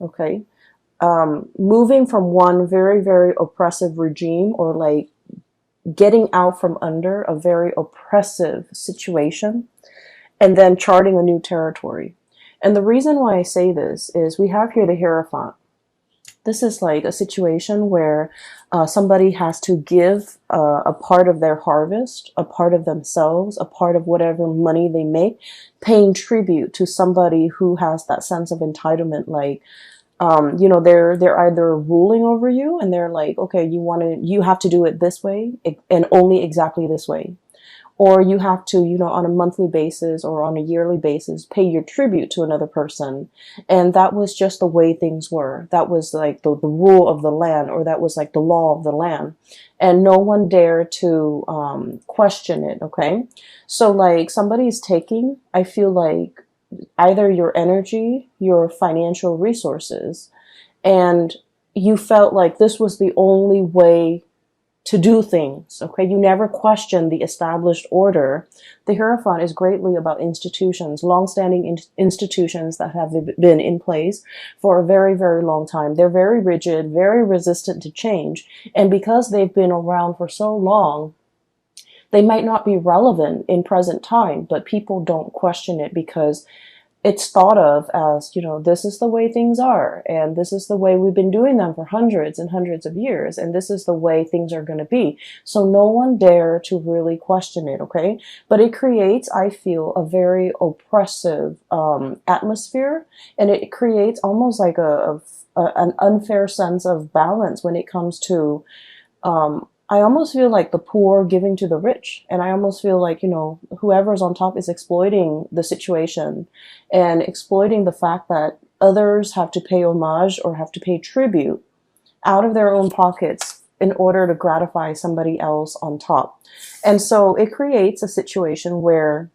okay? Moving from one very, very oppressive regime, or like getting out from under a very oppressive situation, and then charting a new territory. And the reason why I say this is we have here the Hierophant. This is like a situation where somebody has to give a part of their harvest, a part of themselves, a part of whatever money they make, paying tribute to somebody who has that sense of entitlement. Like, you know, they're either ruling over you, and they're like, okay, you have to do it this way and only exactly this way. Or you have to, you know, on a monthly basis or on a yearly basis, pay your tribute to another person. And that was just the way things were. That was like the rule of the land, or that was like the law of the land. And no one dared to question it, okay? So like somebody's taking, I feel like, either your energy, your financial resources, and you felt like this was the only way to do things, okay? You never question the established order. The Hierophant is greatly about institutions, long-standing institutions that have been in place for a very, very long time. They're very rigid, very resistant to change. And because they've been around for so long, they might not be relevant in present time, but people don't question it because it's thought of as, you know, this is the way things are, and this is the way we've been doing them for hundreds and hundreds of years, and this is the way things are going to be. So no one dare to really question it, okay? But it creates, I feel, a very oppressive atmosphere, and it creates almost like an unfair sense of balance when it comes to I almost feel like the poor giving to the rich. And I almost feel like, you know, whoever's on top is exploiting the situation and exploiting the fact that others have to pay homage or have to pay tribute out of their own pockets in order to gratify somebody else on top. And so it creates a situation where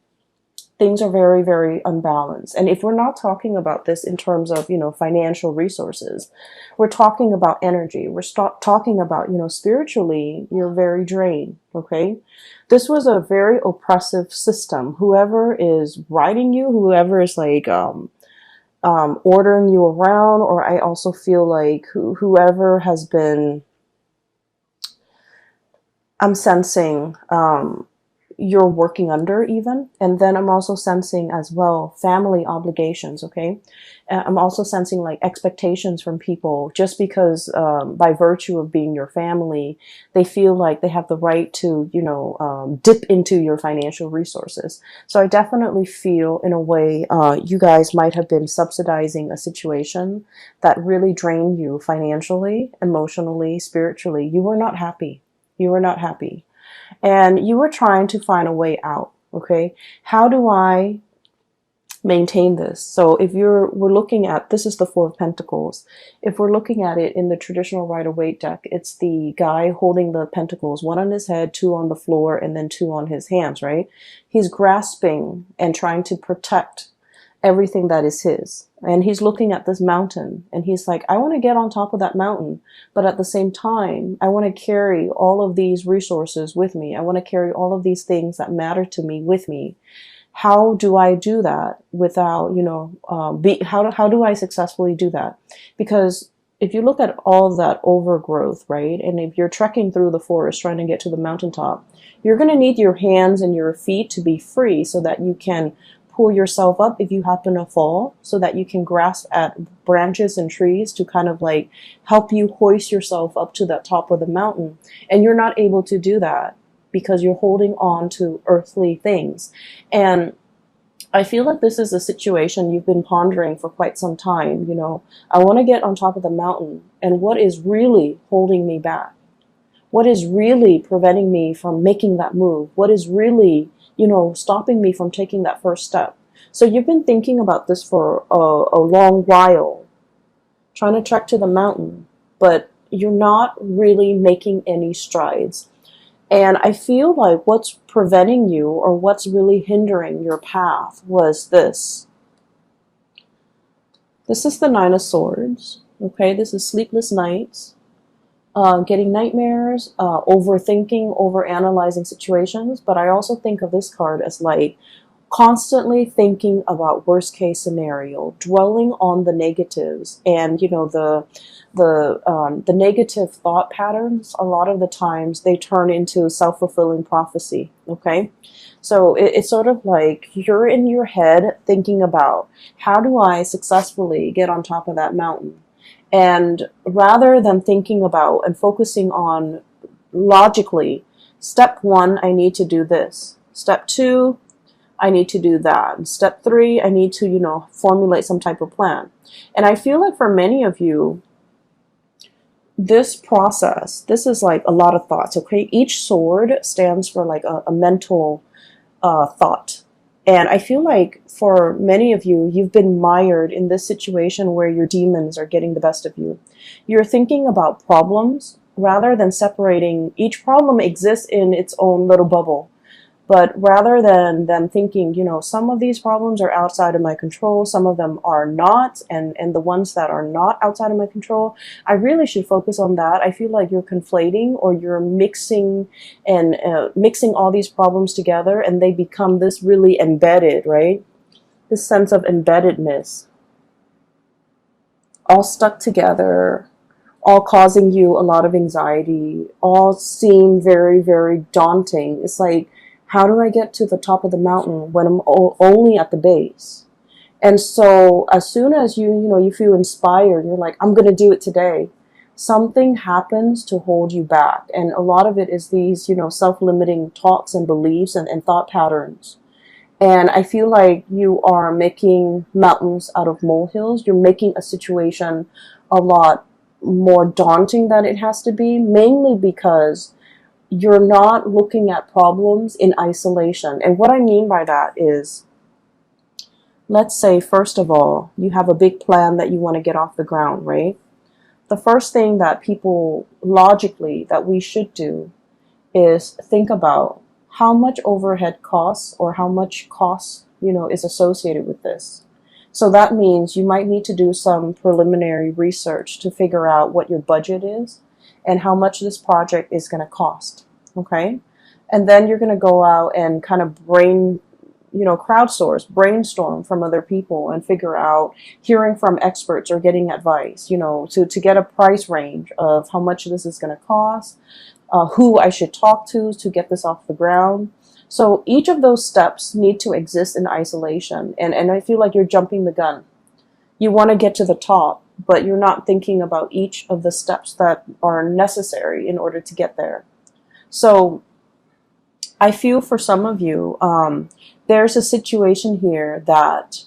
things are very, very unbalanced. And if we're not talking about this in terms of, you know, financial resources, we're talking about energy. We're talking about, you know, spiritually, you're very drained, okay? This was a very oppressive system. Whoever is writing you, whoever is like ordering you around, or I also feel like whoever has been, I'm sensing, you're working under even. And then I'm also sensing as well family obligations, okay? I'm also sensing like expectations from people just because by virtue of being your family, they feel like they have the right to, you know, dip into your financial resources. So I definitely feel in a way you guys might have been subsidizing a situation that really drained you financially, emotionally, spiritually. You were not happy. You were not happy. And you were trying to find a way out, okay? How do I maintain this? So if we're looking at, this is the Four of Pentacles. If we're looking at it in the traditional Rider-Waite deck, it's the guy holding the pentacles, one on his head, two on the floor, and then two on his hands, right? He's grasping and trying to protect everything that is his. And he's looking at this mountain and he's like, I want to get on top of that mountain, but at the same time, I want to carry all of these resources with me. I want to carry all of these things that matter to me with me. How do I do that without, you know, how do I successfully do that? Because if you look at all that overgrowth, right, and if you're trekking through the forest trying to get to the mountaintop, you're going to need your hands and your feet to be free so that you can pull yourself up if you happen to fall, so that you can grasp at branches and trees to kind of like help you hoist yourself up to the top of the mountain. And you're not able to do that because you're holding on to earthly things. And I feel like this is a situation you've been pondering for quite some time. You know, I want to get on top of the mountain, and what is really holding me back? What is really preventing me from making that move? What is really, you know, stopping me from taking that first step? So you've been thinking about this for a long while, trying to trek to the mountain, but you're not really making any strides. And I feel like what's preventing you, or what's really hindering your path, was this. This is the Nine of Swords, okay? This is sleepless nights. Getting nightmares, overthinking, overanalyzing situations. But I also think of this card as like constantly thinking about worst case scenario, dwelling on the negatives, and the negative thought patterns. A lot of the times they turn into self-fulfilling prophecy. Okay, so it's sort of like you're in your head thinking about, how do I successfully get on top of that mountain? And rather than thinking about and focusing on logically, step one, I need to do this. Step two, I need to do that. And step three, I need to, formulate some type of plan. And I feel like for many of you, this process, this is like a lot of thoughts, okay? Each sword stands for like a mental thought. And I feel like for many of you, you've been mired in this situation where your demons are getting the best of you. You're thinking about problems rather than separating. Each problem exists in its own little bubble. But rather than them thinking, some of these problems are outside of my control, some of them are not, and the ones that are not outside of my control, I really should focus on that. I feel like you're conflating, or you're mixing all these problems together, and they become this really embedded, right? This sense of embeddedness, all stuck together, all causing you a lot of anxiety, all seem very, very daunting. It's like, how do I get to the top of the mountain when I'm only at the base? And so as soon as you feel inspired, you're like, I'm going to do it today. Something happens to hold you back. And a lot of it is these, self-limiting thoughts and beliefs and thought patterns. And I feel like you are making mountains out of molehills. You're making a situation a lot more daunting than it has to be, mainly because you're not looking at problems in isolation. And what I mean by that is, let's say, first of all, you have a big plan that you want to get off the ground, right? The first thing that people logically that we should do is think about how much overhead costs, or how much costs, is associated with this. So that means you might need to do some preliminary research to figure out what your budget is and how much this project is going to cost. Okay. And then you're going to go out and kind of crowdsource, brainstorm from other people and figure out, hearing from experts or getting advice, to get a price range of how much this is going to cost, who I should talk to get this off the ground. So each of those steps need to exist in isolation. And I feel like you're jumping the gun. You want to get to the top, but you're not thinking about each of the steps that are necessary in order to get there. So I feel for some of you, there's a situation here that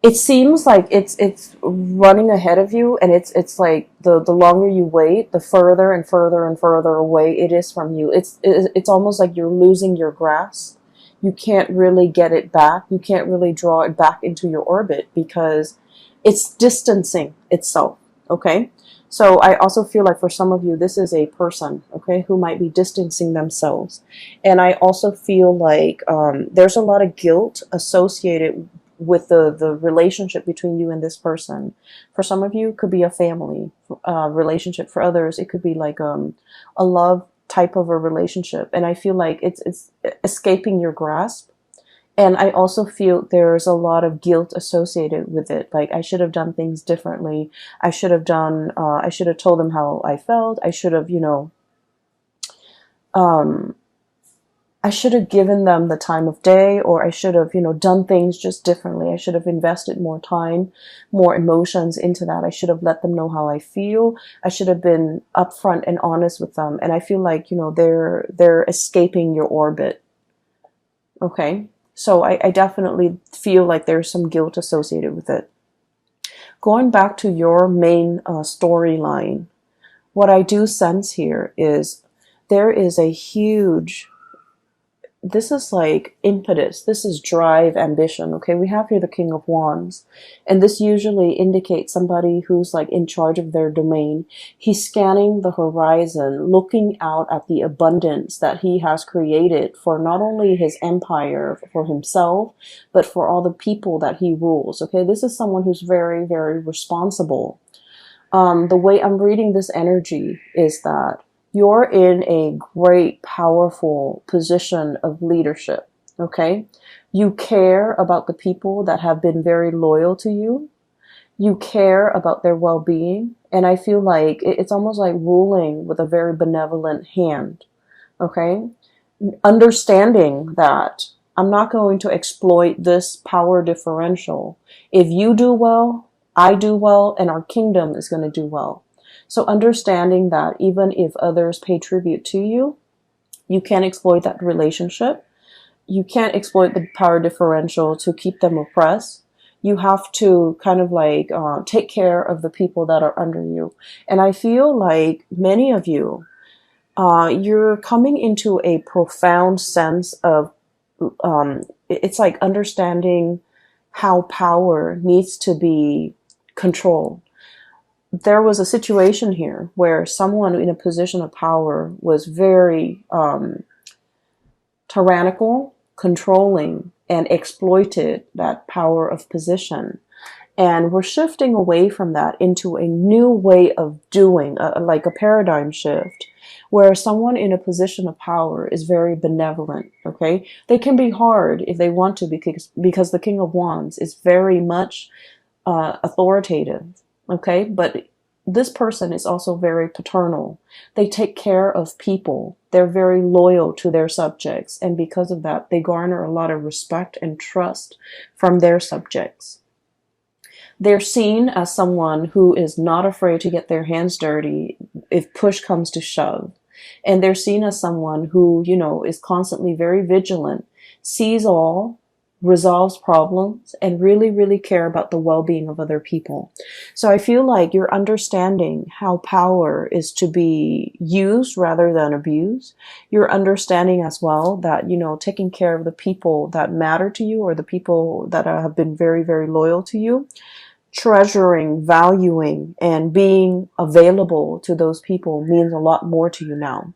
it seems like it's running ahead of you, and it's like the longer you wait, the further and further and further away it is from you. It's almost like you're losing your grasp. You can't really get it back. You can't really draw it back into your orbit because it's distancing itself. Okay. So I also feel like for some of you, this is a person, okay, who might be distancing themselves. And I also feel like there's a lot of guilt associated with the relationship between you and this person. For some of you, it could be a family relationship. For others, it could be like a love type of a relationship. And I feel like it's escaping your grasp. And I also feel there's a lot of guilt associated with it. Like, I should have done things differently. I should have told them how I felt. I should have, I should have given them the time of day, or I should have, done things just differently. I should have invested more time, more emotions into that. I should have let them know how I feel. I should have been upfront and honest with them. And I feel like, they're escaping your orbit. Okay. So I definitely feel like there's some guilt associated with it. Going back to your main storyline, what I do sense here is there is a huge, this is like impetus, this is drive, ambition. Okay, we have here the King of Wands, and this usually indicates somebody who's like in charge of their domain. He's scanning the horizon, looking out at the abundance that he has created for not only his empire, for himself, but for all the people that he rules. Okay, this is someone who's very, very responsible. The way I'm reading this energy is that you're in a great, powerful position of leadership. Okay. You care about the people that have been very loyal to you. You care about their well-being. And I feel like it's almost like ruling with a very benevolent hand. Okay. Understanding that I'm not going to exploit this power differential. If you do well, I do well, and our kingdom is going to do well. So understanding that even if others pay tribute to you, you can't exploit that relationship. You can't exploit the power differential to keep them oppressed. You have to kind of like take care of the people that are under you. And I feel like many of you, you're coming into a profound sense of, it's like understanding how power needs to be controlled. There was a situation here where someone in a position of power was very tyrannical, controlling, and exploited that power of position. And we're shifting away from that into a new way of doing, like a paradigm shift, where someone in a position of power is very benevolent, okay? They can be hard if they want to, because the King of Wands is very much authoritative, okay? But this person is also very paternal. They take care of people. They're very loyal to their subjects. And because of that, they garner a lot of respect and trust from their subjects. They're seen as someone who is not afraid to get their hands dirty if push comes to shove. And they're seen as someone who, you know, is constantly very vigilant, sees all, resolves problems, and really, really care about the well-being of other people. So I feel like you're understanding how power is to be used rather than abused. You're understanding as well that, you know, taking care of the people that matter to you, or the people that have been very, very loyal to you, treasuring, valuing, and being available to those people means a lot more to you now.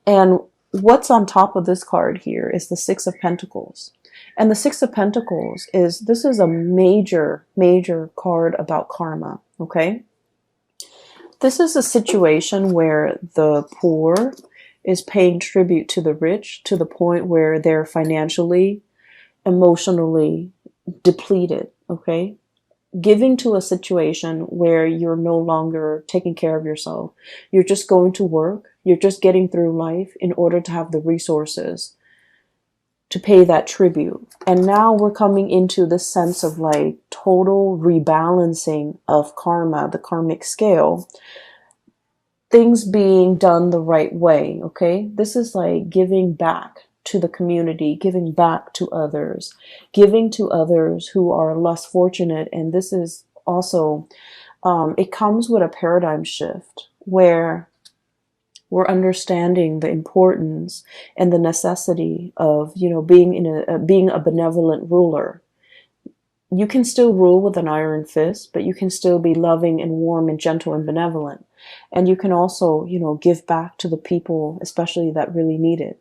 And what's on top of this card here is the Six of Pentacles. And the Six of Pentacles this is a major, major card about karma, okay? This is a situation where the poor is paying tribute to the rich to the point where they're financially, emotionally depleted, okay? Giving to a situation where you're no longer taking care of yourself. You're just going to work. You're just getting through life in order to have the resources to pay that tribute. And now we're coming into this sense of like total rebalancing of karma, the karmic scale. Things being done the right way, okay? This is like giving back to the community, giving back to others, giving to others who are less fortunate. And this is also, it comes with a paradigm shift where we're understanding the importance and the necessity of, you know, being a benevolent ruler. You can still rule with an iron fist, but you can still be loving and warm and gentle and benevolent. And you can also, you know, give back to the people, especially that really need it.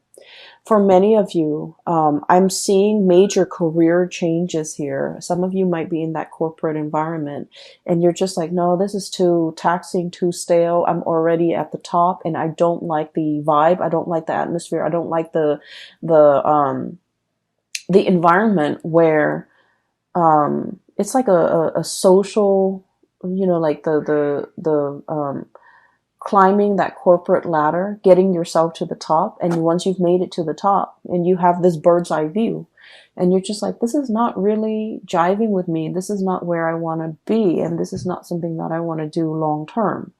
For many of you, I'm seeing major career changes here. Some of you might be in that corporate environment and you're just like, no, this is too taxing, too stale. I'm already at the top and I don't like the vibe. I don't like the atmosphere. I don't like the environment where it's like a social, you know, like the climbing that corporate ladder, getting yourself to the top. And once you've made it to the top and you have this bird's eye view and you're just like, this is not really jiving with me. This is not where I want to be. And this is not something that I want to do long term.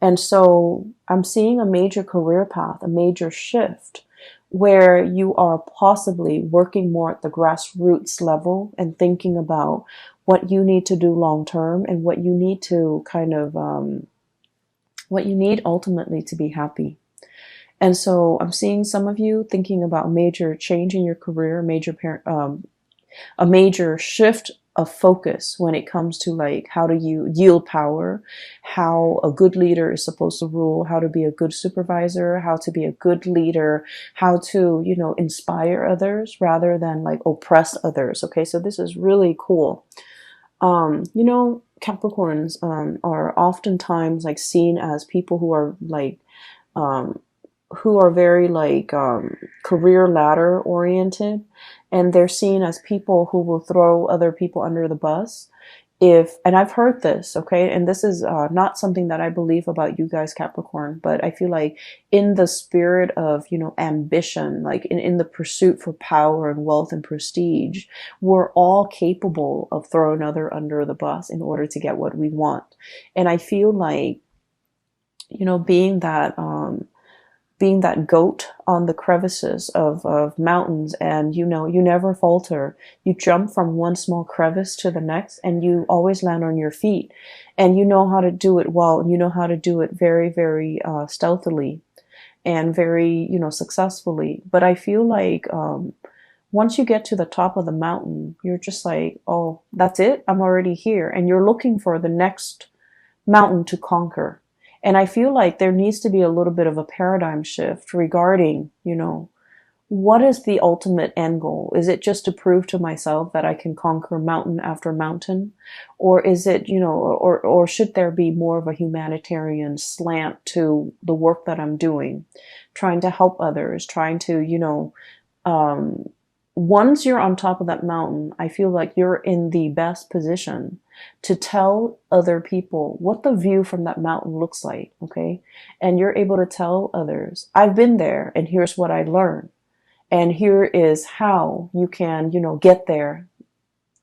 And so I'm seeing a major career path, a major shift where you are possibly working more at the grassroots level and thinking about what you need to do long term and what you need to kind of, what you need ultimately to be happy. And so I'm seeing some of you thinking about major change in your career, a major shift of focus when it comes to like, how do you yield power, how a good leader is supposed to rule, how to be a good supervisor, how to be a good leader, how to, you know, inspire others rather than like oppress others. Okay. So this is really cool. You know, Capricorns are oftentimes like seen as people who are like, who are very like career ladder oriented. and they're seen as people who will throw other people under the bus. And I've heard this, okay, and this is not something that I believe about you guys, Capricorn, but I feel like in the spirit of, ambition, like in the pursuit for power and wealth and prestige, we're all capable of throwing another under the bus in order to get what we want. And I feel like, being that goat on the crevices of mountains, and you never falter. You jump from one small crevice to the next, and you always land on your feet, and you know how to do it well. You know how to do it very, very stealthily and very, successfully. But I feel like once you get to the top of the mountain, you're just like, oh, that's it, I'm already here, and you're looking for the next mountain to conquer. And I feel like there needs to be a little bit of a paradigm shift regarding, what is the ultimate end goal? Is it just to prove to myself that I can conquer mountain after mountain? Or is it, or should there be more of a humanitarian slant to the work that I'm doing, trying to help others, trying to, once you're on top of that mountain, I feel like you're in the best position to tell other people what the view from that mountain looks like, okay? And you're able to tell others, I've been there, and here's what I learned. And here is how you can, get there,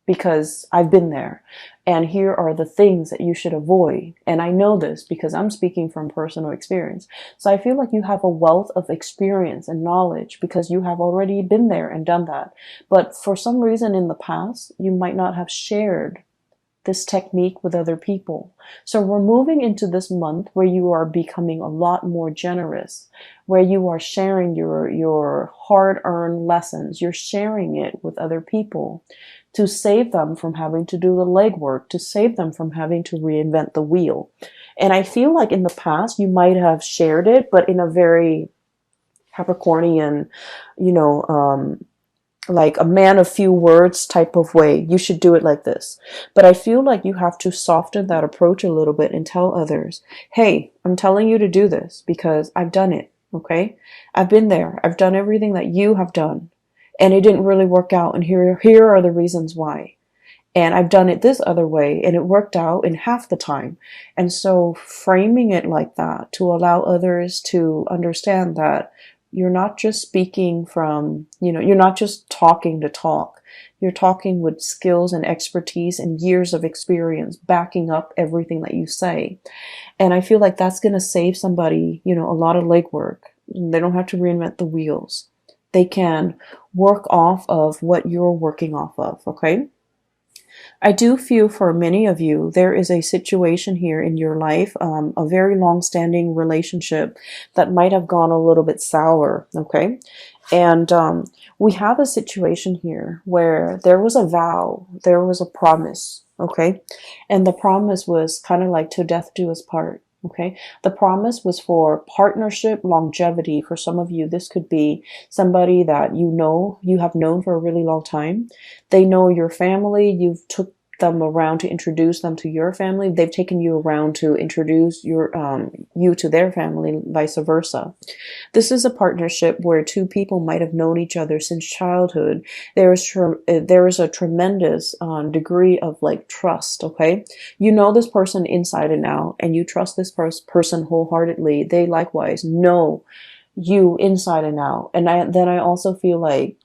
because I've been there. And here are the things that you should avoid. And I know this because I'm speaking from personal experience. So I feel like you have a wealth of experience and knowledge because you have already been there and done that. But for some reason in the past, you might not have shared this technique with other people. So we're moving into this month where you are becoming a lot more generous, where you are sharing your hard-earned lessons. You're sharing it with other people to save them from having to do the legwork, to save them from having to reinvent the wheel. And I feel like in the past you might have shared it, but in a very Capricornian, like a man of few words type of way. You should do it like this. But I feel like you have to soften that approach a little bit and tell others, hey, I'm telling you to do this because I've done it, okay? I've been there. I've done everything that you have done, and it didn't really work out, and here are the reasons why. And I've done it this other way, and it worked out in half the time. And so framing it like that to allow others to understand that you're not just speaking from, you're not just talking to talk. You're talking with skills and expertise and years of experience backing up everything that you say. And I feel like that's going to save somebody, a lot of legwork. They don't have to reinvent the wheels. They can work off of what you're working off of, okay? I do feel for many of you, there is a situation here in your life, a very long-standing relationship that might have gone a little bit sour, okay? And we have a situation here where there was a vow, there was a promise, okay? And the promise was kind of like to death do us part. Okay, the promise was for partnership longevity. For some of you, this could be somebody that you have known for a really long time. They know your family. You've took them around to introduce them to your family. They've taken you around to introduce you to their family, vice versa. This is a partnership where two people might have known each other since childhood. There is a tremendous degree of like trust. Okay, you know this person inside and out, and you trust this person wholeheartedly. They likewise know you inside and out. And then I also feel like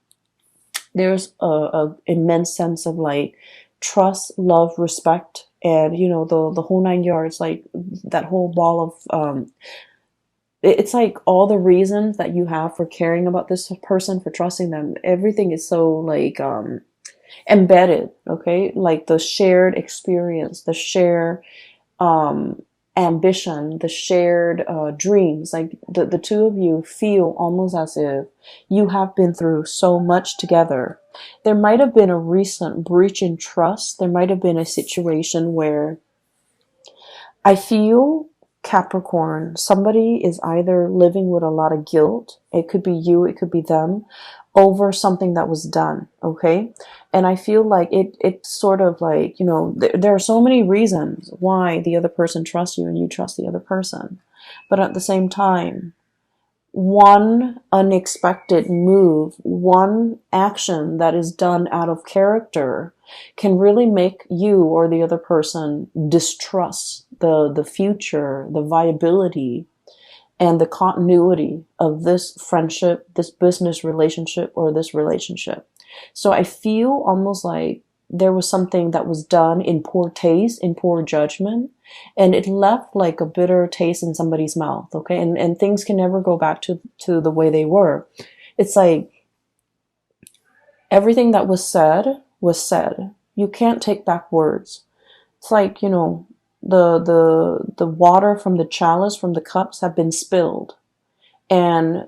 there's a immense sense of like trust, love, respect, and the whole nine yards, like that whole ball of it's like all the reasons that you have for caring about this person, for trusting them. Everything is so like embedded, okay? Like the shared experience, the shared ambition, the shared dreams. Like the two of you feel almost as if you have been through so much together. There might have been a recent breach in trust. There might have been a situation where I feel, Capricorn, somebody is either living with a lot of guilt. It could be you, it could be them, over something that was done, okay? And I feel like it's sort of like, there are so many reasons why the other person trusts you and you trust the other person. But at the same time, one unexpected move, one action that is done out of character can really make you or the other person distrust the future, the viability, and the continuity of this friendship, this business relationship, or this relationship. So I feel almost like there was something that was done in poor taste, in poor judgment, and it left like a bitter taste in somebody's mouth, okay? And things can never go back to the way they were. It's like everything that was said was said. You can't take back words. It's like, you know, the water from the chalice, from the cups have been spilled. And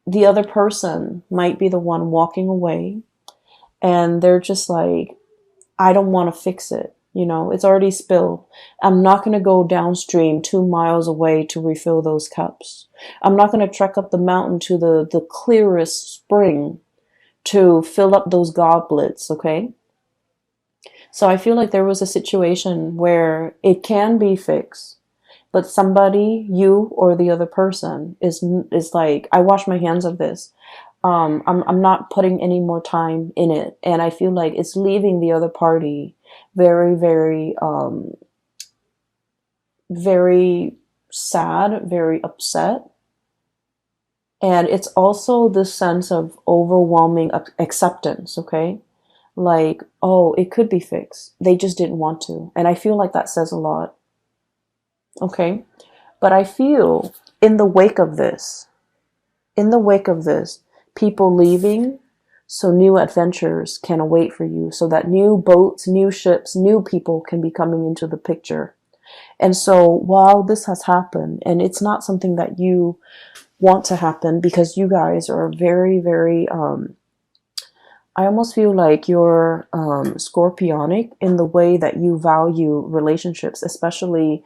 the other person might be the one walking away, and they're just like, I don't want to fix it. You know, it's already spilled. I'm not going to go downstream 2 miles away to refill those cups. I'm not going to trek up the mountain to the clearest spring to fill up those goblets, okay? So I feel like there was a situation where it can be fixed, but somebody, you or the other person, is like, I wash my hands of this. I'm not putting any more time in it, and I feel like it's leaving the other party very, very, very sad, very upset. And it's also this sense of overwhelming acceptance, okay? Like, oh, it could be fixed. They just didn't want to. And I feel like that says a lot, okay? But I feel in the wake of this, people leaving so new adventures can await for you, so that new boats, new ships, new people can be coming into the picture. And so while this has happened, and it's not something that you want to happen because you guys are very, very, I almost feel like you're scorpionic in the way that you value relationships, especially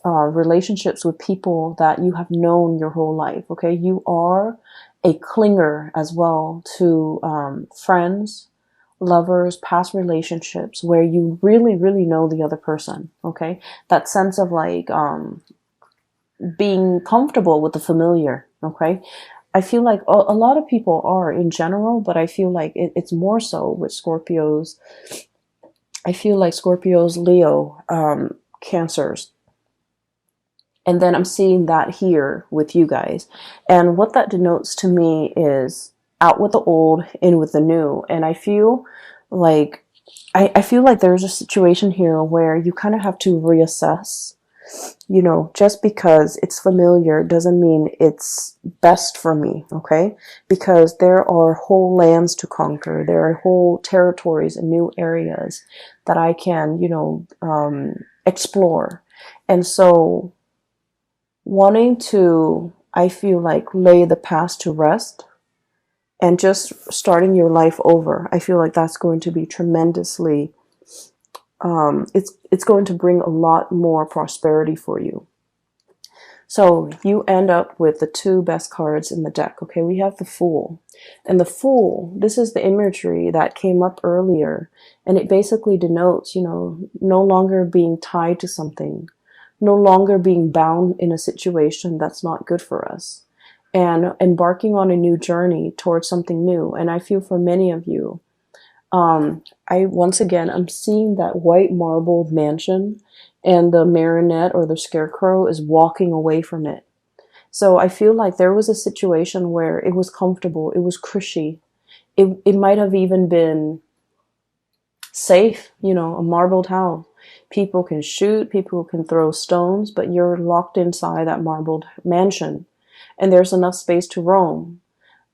relationships with people that you have known your whole life, okay? You are a clinger as well to friends, lovers, past relationships where you really, really know the other person, okay? That sense of like being comfortable with the familiar, okay? I feel like a lot of people are in general, but I feel like it's more so with Scorpios. I feel like Scorpios, Leo, Cancers. And then I'm seeing that here with you guys. And what that denotes to me is out with the old, in with the new. And I feel like I feel like there's a situation here where you kind of have to reassess. You know, just because it's familiar doesn't mean it's best for me, okay? Because there are whole lands to conquer. There are whole territories and new areas that I can, you know, explore. And so wanting to, I feel like, lay the past to rest and just starting your life over, I feel like that's going to be tremendously, it's going to bring a lot more prosperity for you. So you end up with the two best cards in the deck. Okay, we have the Fool. And the Fool, this is the imagery that came up earlier. And it basically denotes, you know, no longer being tied to something, no longer being bound in a situation that's not good for us, and embarking on a new journey towards something new. And I feel for many of you, I'm seeing that white marbled mansion, and the marionette or the scarecrow is walking away from it. So I feel like there was a situation where it was comfortable, it was cushy, it might have even been safe, you know, a marbled house. People can shoot, people can throw stones, but you're locked inside that marbled mansion, and there's enough space to roam.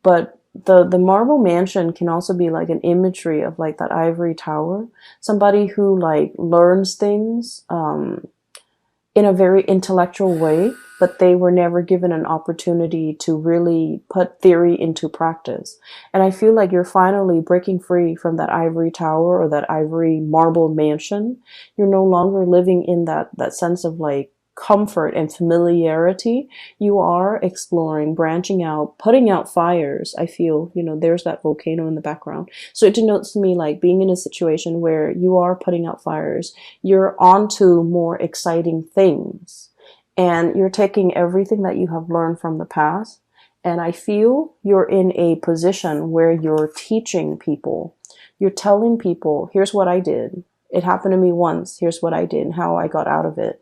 But the marble mansion can also be like an imagery of like that ivory tower, somebody who like learns things in a very intellectual way, but they were never given an opportunity to really put theory into practice. And I feel like you're finally breaking free from that ivory tower or that ivory marble mansion. You're no longer living in that sense of like comfort and familiarity. You are exploring, branching out, putting out fires. I feel, you know, there's that volcano in the background. So it denotes to me like being in a situation where you are putting out fires. You're onto more exciting things, and you're taking everything that you have learned from the past And I feel you're in a position where you're teaching people. You're telling people, here's what I did. It happened to me once. Here's what I did and how I got out of it.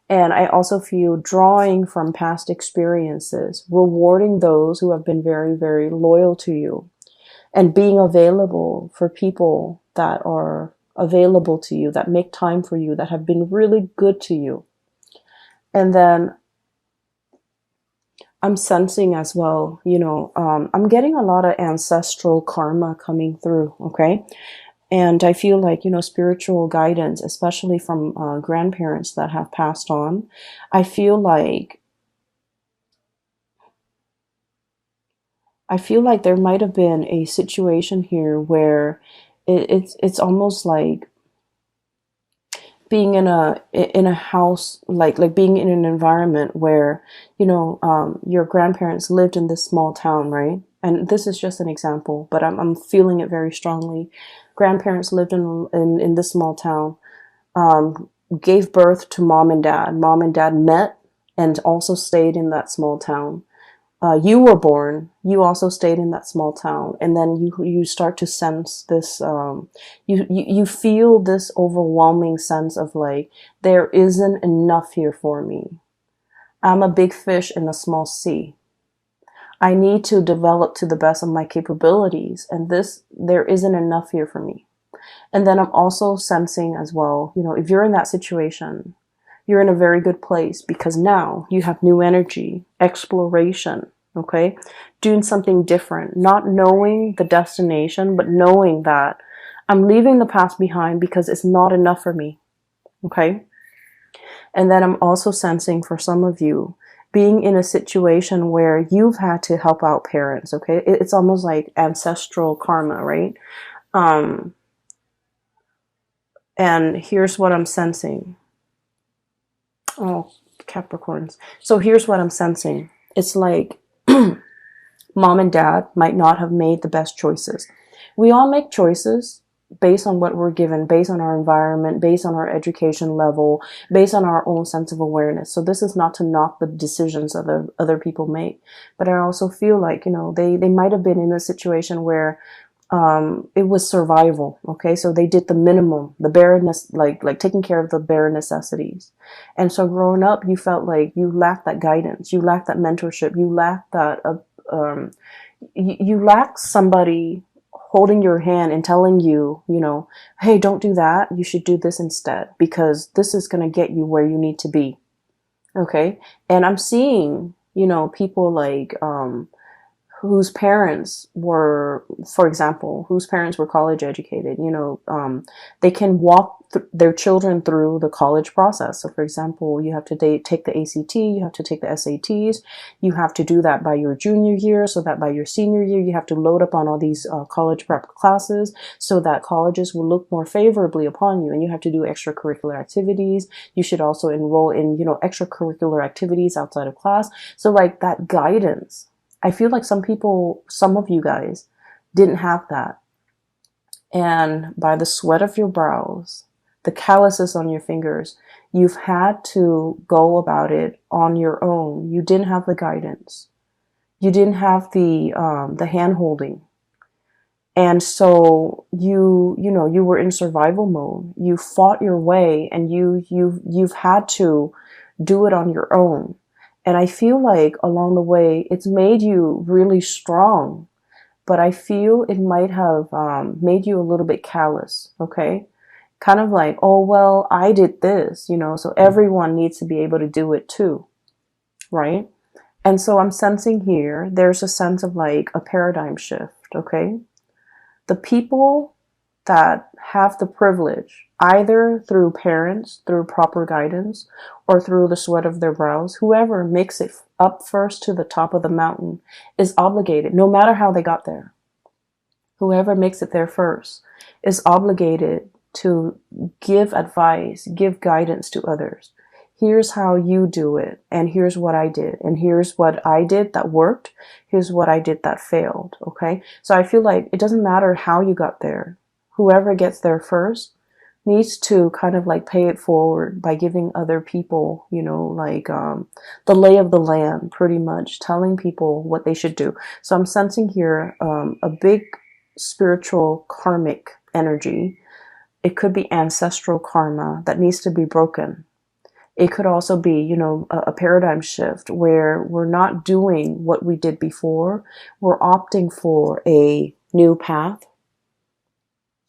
And I also feel drawing from past experiences, rewarding those who have been very, very loyal to you, and being available for people that are available to you, that make time for you, that have been really good to you. And then I'm sensing as well, I'm getting a lot of ancestral karma coming through, okay? And I feel like, spiritual guidance, especially from grandparents that have passed on, I feel like there might have been a situation here where it's almost like being in a house, like being in an environment where, your grandparents lived in this small town, right? And this is just an example, but I'm feeling it very strongly. Grandparents lived in this small town, gave birth to mom and dad. Mom and dad met and also stayed in that small town. You were born, you also stayed in that small town, and then you start to sense this, you feel this overwhelming sense of like, there isn't enough here for me. I'm a big fish in a small sea. I need to develop to the best of my capabilities, and there isn't enough here for me. And then I'm also sensing as well, if you're in that situation, you're in a very good place because now you have new energy, exploration, okay? Doing something different, not knowing the destination, but knowing that I'm leaving the past behind because it's not enough for me, okay? And then I'm also sensing for some of you, being in a situation where you've had to help out parents, okay? It's almost like ancestral karma, right? And here's what I'm sensing. Oh, Capricorns. So here's what I'm sensing. It's like mom and dad might not have made the best choices. We all make choices based on what we're given, based on our environment, based on our education level, based on our own sense of awareness. So this is not to knock the decisions other people make. But I also feel like, they might have been in a situation where it was survival. Okay. So they did the minimum, the bare, like taking care of the bare necessities. And so growing up, you felt like you lacked that guidance. You lacked that mentorship. You lacked that, you lacked somebody holding your hand and telling you, hey, don't do that. You should do this instead, because this is going to get you where you need to be. Okay. And I'm seeing, people like, whose parents were, for example, college educated, they can walk their children through the college process. So for example, you have to take the ACT, you have to take the SATs, you have to do that by your junior year, so that by your senior year, you have to load up on all these college prep classes so that colleges will look more favorably upon you. And you have to do extracurricular activities. You should also enroll in, extracurricular activities outside of class. So like that guidance, I feel like some of you guys didn't have that. And by the sweat of your brows, the calluses on your fingers, you've had to go about it on your own. You didn't have the guidance. You didn't have the hand holding. And so you were in survival mode. You fought your way, and you've had to do it on your own. And I feel like along the way, it's made you really strong, but I feel it might have made you a little bit callous, okay? Kind of like, oh, well, I did this, so everyone needs to be able to do it too, right? And so I'm sensing here, there's a sense of like a paradigm shift, okay? The people that have the privilege, either through parents, through proper guidance, or through the sweat of their brows, whoever makes it up first to the top of the mountain is obligated, no matter how they got there. Whoever makes it there first is obligated to give advice, give guidance to others. Here's how you do it, and here's what I did, and here's what I did that worked, here's what I did that failed, okay? So I feel like it doesn't matter how you got there. Whoever gets there first needs to kind of like pay it forward by giving other people, you know, like the lay of the land, pretty much telling people what they should do. So I'm sensing here a big spiritual karmic energy. It could be ancestral karma that needs to be broken. It could also be, you know, a paradigm shift where we're not doing what we did before. We're opting for a new path,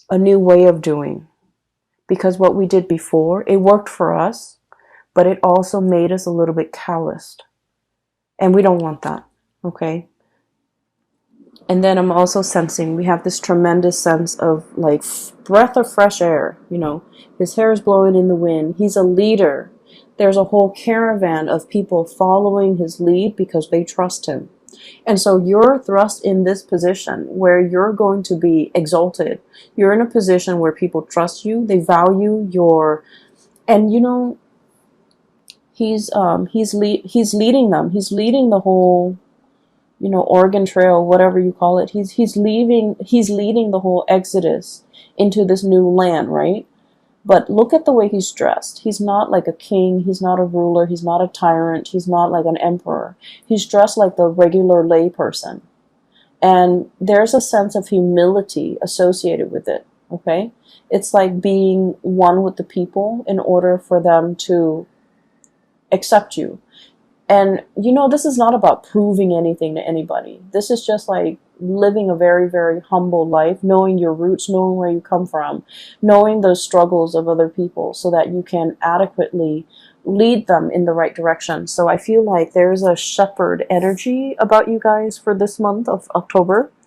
a new way of doing. Because what we did before, it worked for us, but it also made us a little bit calloused. And we don't want that, okay? And then I'm also sensing we have this tremendous sense of like breath of fresh air, you know. His hair is blowing in the wind. He's a leader. There's a whole caravan of people following his lead because they trust him. And so you're thrust in this position where you're going to be exalted. You're in a position where people trust you. They value your, and you know, he's leading them. He's leading the whole, you know, Oregon Trail, whatever you call it. He's leading the whole exodus into this new land, right? But look at the way he's dressed. He's not like a king. He's not a ruler. He's not a tyrant. He's not like an emperor. He's dressed like the regular lay person. And there's a sense of humility associated with it, okay? It's like being one with the people in order for them to accept you. And, you know, this is not about proving anything to anybody. This is just like living a very, very humble life, knowing your roots, knowing where you come from, knowing the struggles of other people so that you can adequately lead them in the right direction. So I feel like there's a shepherd energy about you guys for this month of October.